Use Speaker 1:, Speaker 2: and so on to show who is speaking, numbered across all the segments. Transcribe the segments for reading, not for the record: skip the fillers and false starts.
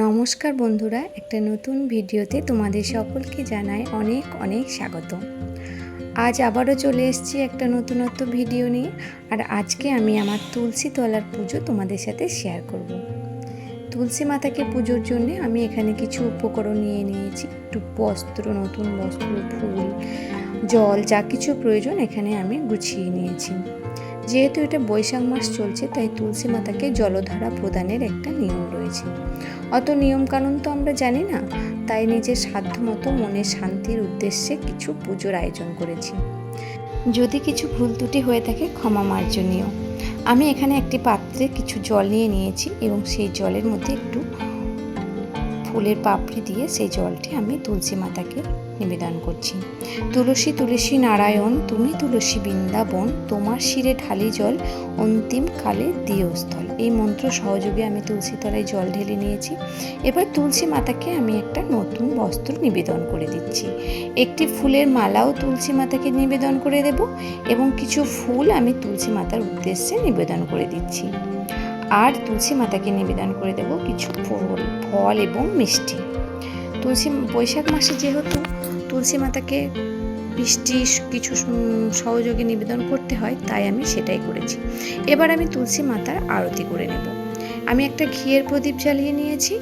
Speaker 1: নমস্কার বন্ধুরা, একটা নতুন ভিডিওতে তোমাদের সকলকে জানাই অনেক অনেক স্বাগত। আজ আবারও চলে এসেছি একটা নতুনত্ব ভিডিও নিয়ে। আর আজকে আমি আমার তুলসী তলার পুজো তোমাদের সাথে শেয়ার করব। তুলসী মাতাকে পুজোর জন্য আমি এখানে কিছু উপকরণ নিয়ে নিয়েছি। একটু বস্ত্র, নতুন বস্ত্র, ফুল, জল, যা কিছু প্রয়োজন এখানে আমি গুছিয়ে নিয়েছি। যেহেতু এটা বৈশাখ মাস চলছে, তাই তুলসী মাতাকে জলধারা প্রদানের একটা নিয়ম রয়েছে। অত নিয়মকানুন তো আমরা জানি না, তাই নিজের সাধ্যমতো মনের শান্তির উদ্দেশ্যে কিছু পুজোর আয়োজন করেছি। যদি কিছু ভুল ত্রুটি হয়ে থাকে ক্ষমা মার্জনীয়। আমি এখানে একটি পাত্রে কিছু জল নিয়ে নিয়েছি এবং সেই জলের মধ্যে একটু ফুলের পাপড়ি দিয়ে সেই জলটি আমি তুলসী মাতাকে নিবেদন করছি। তুলসী তুলসী নারায়ণ, তুমি তুলসী বৃন্দাবন, তোমার শিরে ঢালি জল, অন্তিম কালে দিও স্থল। এই মন্ত্র সহযোগে আমি তুলসী তলায় জল ঢেলে নিয়েছি। এবার তুলসী মাতাকে আমি একটা নতুন বস্ত্র নিবেদন করে দিচ্ছি। একটি ফুলের মালাও তুলসী মাতাকে নিবেদন করে দেব এবং কিছু ফুল আমি তুলসী মাতার উদ্দেশ্যে নিবেদন করে দিচ্ছি। আর তুলসী মাতাকে নিবেদন করে দেব কিছু ফল এবং মিষ্টি। বৈশাখ মাসে যেহেতু তুলসী মাতাকে মিষ্টি কিছু সহযোগে নিবেদন করতে হয়, তাই আমি সেটাই করেছি। এবার আমি তুলসী মাতার আরতি করে নেব। আমি একটা ঘিয়ের প্রদীপ জ্বালিয়ে নিয়েছি।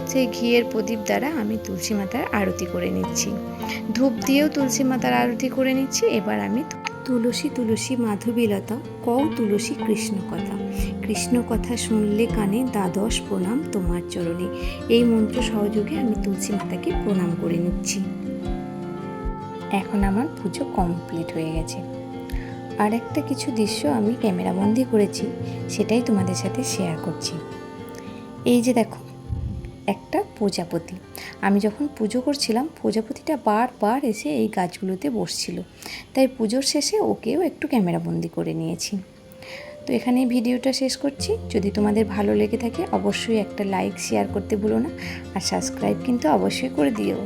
Speaker 1: সেই ঘিয়ের প্রদীপ দ্বারা আমি তুলসী মাতার আরতি করে নিচ্ছি। ধূপ দিয়েও তুলসী মাতার আরতি করে নিচ্ছি। এবার আমি তুলসী তুলসী মাধবীলতা, কও তুলসী কৃষ্ণ কথা, কৃষ্ণ কথা শুনলে কানে, দ্বাদশ প্রণাম তোমার চরণে। এই মন্ত্র সহযোগে আমি তুলসী মাতাকে প্রণাম করে নিচ্ছি। এখন আমার পুজো কমপ্লিট হয়ে গেছে। আর একটা কিছু দৃশ্য আমি ক্যামেরাবন্দি করেছি, সেটাই তোমাদের সাথে শেয়ার করছি। এই যে দেখো, একটা প্রজাপতি। আমি যখন পুজো করছিলাম, প্রজাপতিটা বারবার এসে এই গাছগুলোতে বসছিল, তাই পুজোর শেষে ওকেও একটু ক্যামেরাবন্দি করে নিয়েছি। তো এখানে ভিডিওটা শেষ করছি। যদি তোমাদের ভালো লেগে থাকে অবশ্যই একটা লাইক শেয়ার করতে ভুলো না, আর সাবস্ক্রাইব কিন্তু অবশ্যই করে দিও।